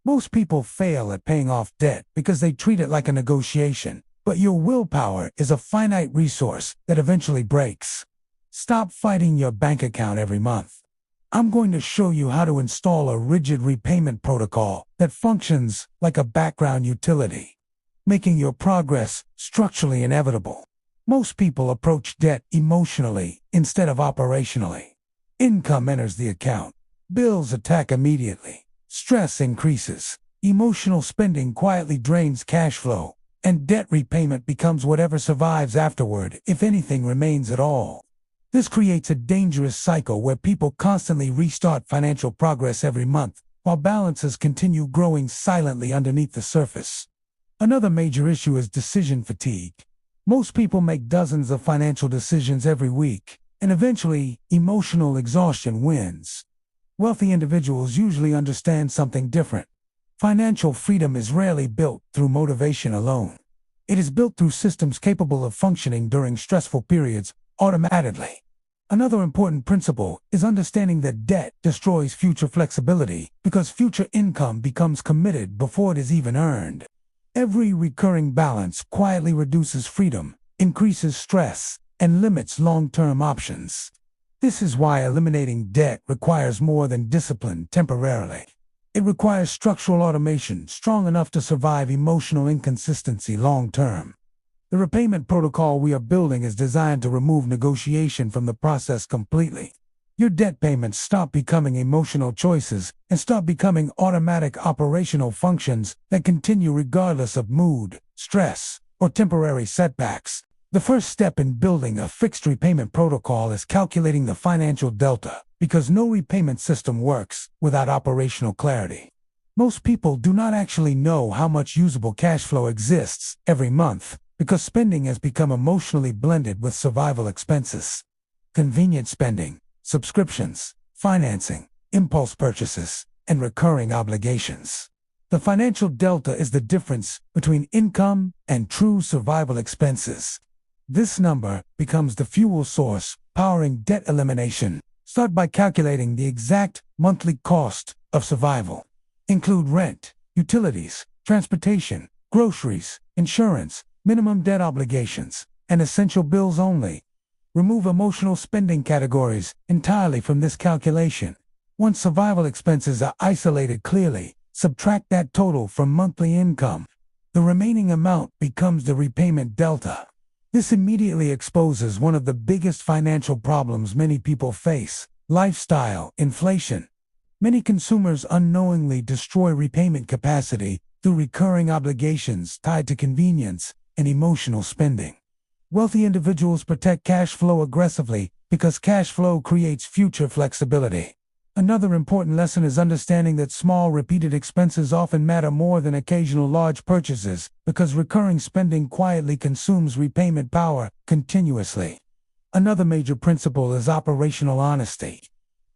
Most people fail at paying off debt because they treat it like a negotiation, but your willpower is a finite resource that eventually breaks. Stop fighting your bank account every month. I'm going to show you how to install a rigid repayment protocol that functions like a background utility, making your progress structurally inevitable. Most people approach debt emotionally instead of operationally. Income enters the account. Bills attack immediately. Stress increases. Emotional spending quietly drains cash flow. And debt repayment becomes whatever survives afterward, if anything remains at all. This creates a dangerous cycle where people constantly restart financial progress every month, while balances continue growing silently underneath the surface. Another major issue is decision fatigue. Most people make dozens of financial decisions every week, and eventually, emotional exhaustion wins. Wealthy individuals usually understand something different. Financial freedom is rarely built through motivation alone. It is built through systems capable of functioning during stressful periods automatically. Another important principle is understanding that debt destroys future flexibility because future income becomes committed before it is even earned. Every recurring balance quietly reduces freedom, increases stress, and limits long-term options. This is why eliminating debt requires more than discipline temporarily. It requires structural automation strong enough to survive emotional inconsistency long-term. The repayment protocol we are building is designed to remove negotiation from the process completely. Your debt payments stop becoming emotional choices and start becoming automatic operational functions that continue regardless of mood, stress, or temporary setbacks. The first step in building a fixed repayment protocol is calculating the financial delta, because no repayment system works without operational clarity. Most people do not actually know how much usable cash flow exists every month, because spending has become emotionally blended with survival expenses. Convenient spending, subscriptions, financing, impulse purchases, and recurring obligations. The financial delta is the difference between income and true survival expenses. This number becomes the fuel source powering debt elimination. Start by calculating the exact monthly cost of survival. Include rent, utilities, transportation, groceries, insurance, minimum debt obligations, and essential bills only. Remove emotional spending categories entirely from this calculation. Once survival expenses are isolated clearly, subtract that total from monthly income. The remaining amount becomes the repayment delta. This immediately exposes one of the biggest financial problems many people face: lifestyle inflation. Many consumers unknowingly destroy repayment capacity through recurring obligations tied to convenience and emotional spending. Wealthy individuals protect cash flow aggressively because cash flow creates future flexibility. Another important lesson is understanding that small repeated expenses often matter more than occasional large purchases, because recurring spending quietly consumes repayment power continuously. Another major principle is operational honesty.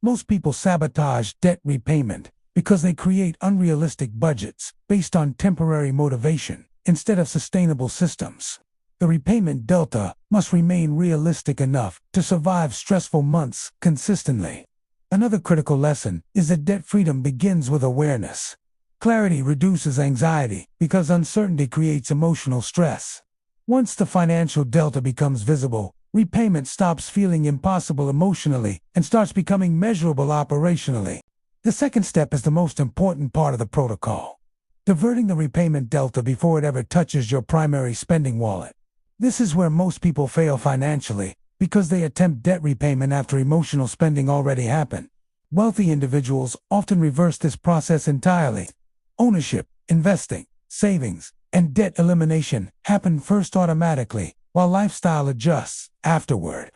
Most people sabotage debt repayment because they create unrealistic budgets based on temporary motivation instead of sustainable systems. The repayment delta must remain realistic enough to survive stressful months consistently. Another critical lesson is that debt freedom begins with awareness. Clarity reduces anxiety because uncertainty creates emotional stress. Once the financial delta becomes visible, repayment stops feeling impossible emotionally and starts becoming measurable operationally. The second step is the most important part of the protocol: diverting the repayment delta before it ever touches your primary spending wallet. This is where most people fail financially, because they attempt debt repayment after emotional spending already happened. Wealthy individuals often reverse this process entirely. Ownership, investing, savings, and debt elimination happen first automatically, while lifestyle adjusts afterward.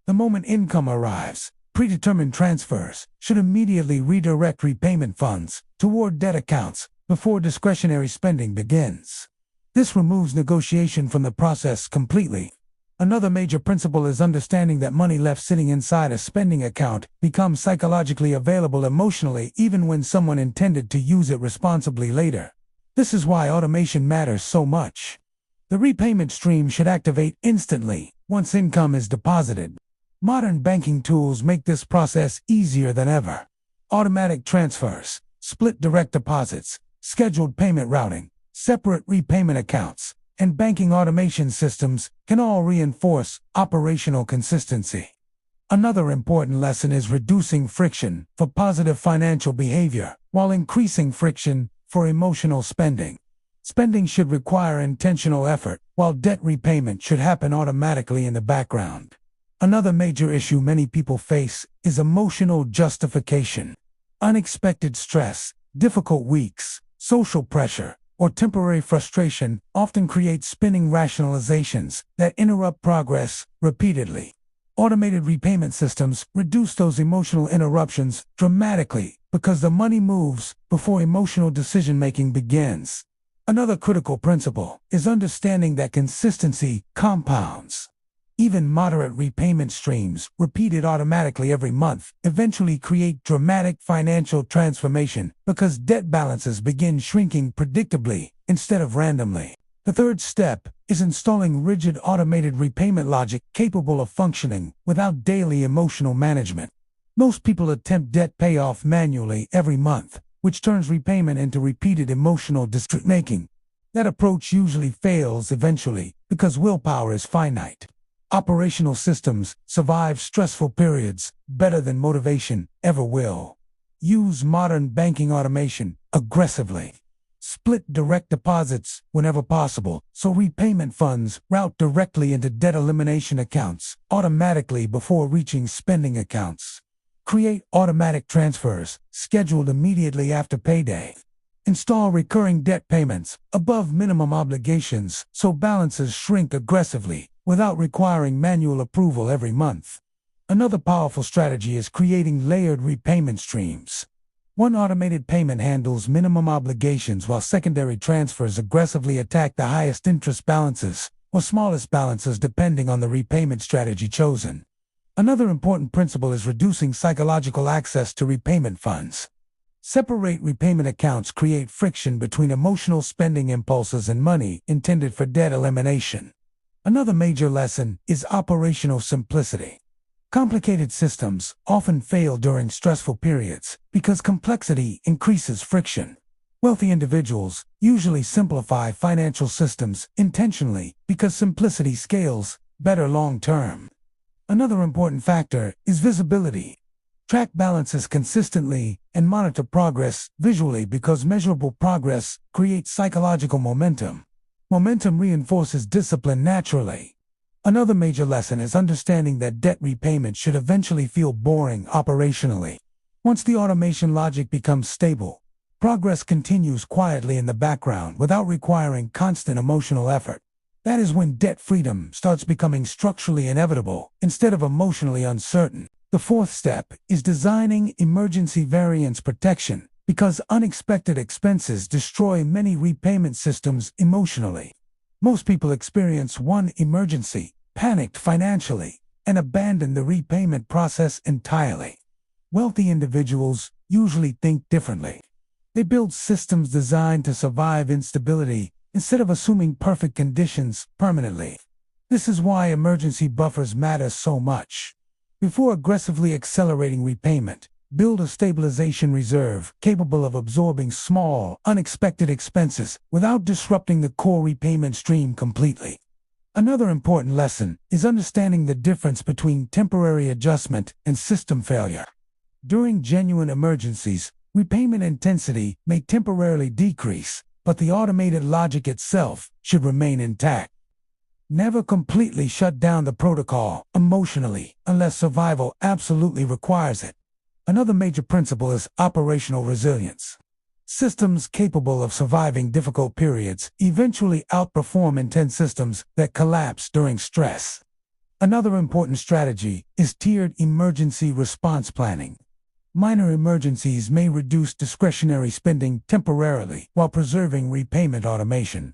The moment income arrives, predetermined transfers should immediately redirect repayment funds toward debt accounts before discretionary spending begins. This removes negotiation from the process completely. Another major principle is understanding that money left sitting inside a spending account becomes psychologically available emotionally even when someone intended to use it responsibly later. This is why automation matters so much. The repayment stream should activate instantly once income is deposited. Modern banking tools make this process easier than ever. Automatic transfers, split direct deposits, scheduled payment routing, separate repayment accounts, and banking automation systems can all reinforce operational consistency. Another important lesson is reducing friction for positive financial behavior while increasing friction for emotional spending. Spending should require intentional effort, while debt repayment should happen automatically in the background. Another major issue many people face is emotional justification. Unexpected stress, difficult weeks, social pressure, or temporary frustration often create spinning rationalizations that interrupt progress repeatedly. Automated repayment systems reduce those emotional interruptions dramatically because the money moves before emotional decision-making begins. Another critical principle is understanding that consistency compounds. Even moderate repayment streams, repeated automatically every month, eventually create dramatic financial transformation because debt balances begin shrinking predictably instead of randomly. The third step is installing rigid automated repayment logic capable of functioning without daily emotional management. Most people attempt debt payoff manually every month, which turns repayment into repeated emotional decision-making. That approach usually fails eventually because willpower is finite. Operational systems survive stressful periods better than motivation ever will. Use modern banking automation aggressively. Split direct deposits whenever possible, so repayment funds route directly into debt elimination accounts automatically before reaching spending accounts. Create automatic transfers scheduled immediately after payday. Install recurring debt payments above minimum obligations so balances shrink aggressively without requiring manual approval every month. Another powerful strategy is creating layered repayment streams. One automated payment handles minimum obligations while secondary transfers aggressively attack the highest interest balances or smallest balances depending on the repayment strategy chosen. Another important principle is reducing psychological access to repayment funds. Separate repayment accounts create friction between emotional spending impulses and money intended for debt elimination. Another major lesson is operational simplicity. Complicated systems often fail during stressful periods because complexity increases friction. Wealthy individuals usually simplify financial systems intentionally because simplicity scales better long-term. Another important factor is visibility. Track balances consistently and monitor progress visually because measurable progress creates psychological momentum. Momentum reinforces discipline naturally. Another major lesson is understanding that debt repayment should eventually feel boring operationally. Once the automation logic becomes stable, progress continues quietly in the background without requiring constant emotional effort. That is when debt freedom starts becoming structurally inevitable instead of emotionally uncertain. The fourth step is designing emergency variance protection because unexpected expenses destroy many repayment systems emotionally. Most people experience one emergency, panicked financially, and abandon the repayment process entirely. Wealthy individuals usually think differently. They build systems designed to survive instability instead of assuming perfect conditions permanently. This is why emergency buffers matter so much. Before aggressively accelerating repayment, build a stabilization reserve capable of absorbing small, unexpected expenses without disrupting the core repayment stream completely. Another important lesson is understanding the difference between temporary adjustment and system failure. During genuine emergencies, repayment intensity may temporarily decrease, but the automated logic itself should remain intact. Never completely shut down the protocol emotionally unless survival absolutely requires it. Another major principle is operational resilience. Systems capable of surviving difficult periods eventually outperform intense systems that collapse during stress. Another important strategy is tiered emergency response planning. Minor emergencies may reduce discretionary spending temporarily while preserving repayment automation.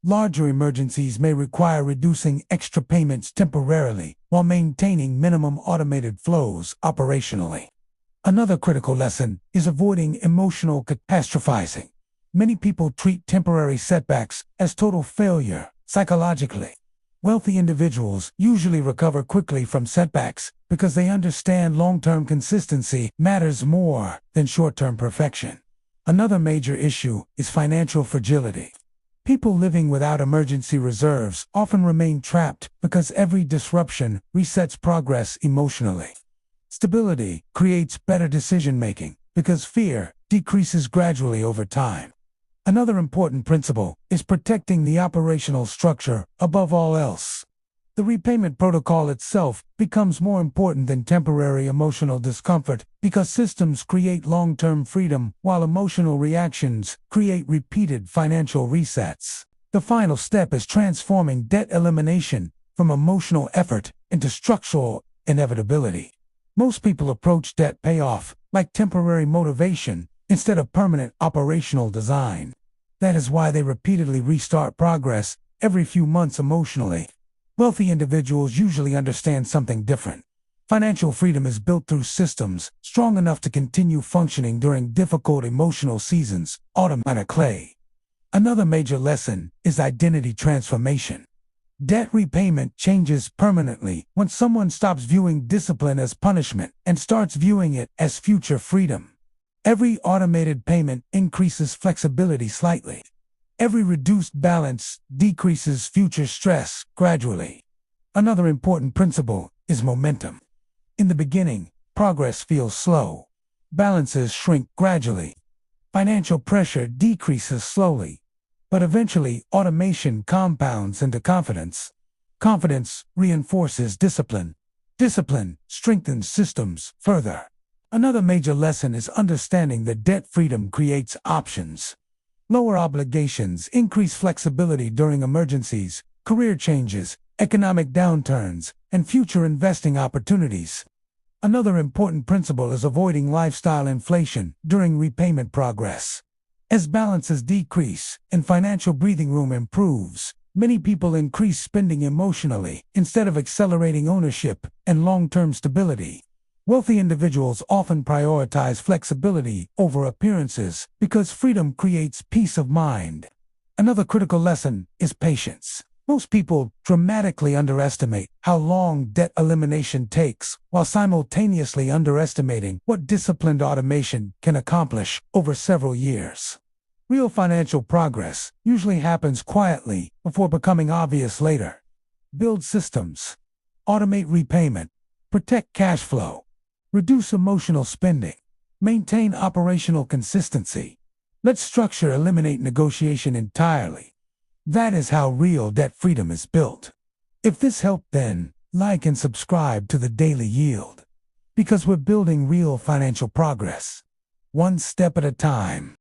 Larger emergencies may require reducing extra payments temporarily while maintaining minimum automated flows operationally. Another critical lesson is avoiding emotional catastrophizing. Many people treat temporary setbacks as total failure psychologically. Wealthy individuals usually recover quickly from setbacks because they understand long-term consistency matters more than short-term perfection. Another major issue is financial fragility. People living without emergency reserves often remain trapped because every disruption resets progress emotionally. Stability creates better decision-making because fear decreases gradually over time. Another important principle is protecting the operational structure above all else. The repayment protocol itself becomes more important than temporary emotional discomfort because systems create long-term freedom while emotional reactions create repeated financial resets. The final step is transforming debt elimination from emotional effort into structural inevitability. Most people approach debt payoff like temporary motivation instead of permanent operational design. That is why they repeatedly restart progress every few months emotionally. Wealthy individuals usually understand something different. Financial freedom is built through systems strong enough to continue functioning during difficult emotional seasons, automatically. Another major lesson is identity transformation. Debt repayment changes permanently when someone stops viewing discipline as punishment and starts viewing it as future freedom. Every automated payment increases flexibility slightly. Every reduced balance decreases future stress gradually. Another important principle is momentum. In the beginning, progress feels slow. Balances shrink gradually. Financial pressure decreases slowly. But eventually, automation compounds into confidence. Confidence reinforces discipline. Discipline strengthens systems further. Another major lesson is understanding that debt freedom creates options. Lower obligations increase flexibility during emergencies, career changes, economic downturns, and future investing opportunities. Another important principle is avoiding lifestyle inflation during repayment progress. As balances decrease and financial breathing room improves, many people increase spending emotionally instead of accelerating ownership and long-term stability. Wealthy individuals often prioritize flexibility over appearances because freedom creates peace of mind. Another critical lesson is patience. Most people dramatically underestimate how long debt elimination takes while simultaneously underestimating what disciplined automation can accomplish over several years. Real financial progress usually happens quietly before becoming obvious later. Build systems. Automate repayment. Protect cash flow. Reduce emotional spending. Maintain operational consistency. Let structure eliminate negotiation entirely. That is how real debt freedom is built. If this helped, then like and subscribe to the Daily Yield. Because we're building real financial progress, one step at a time.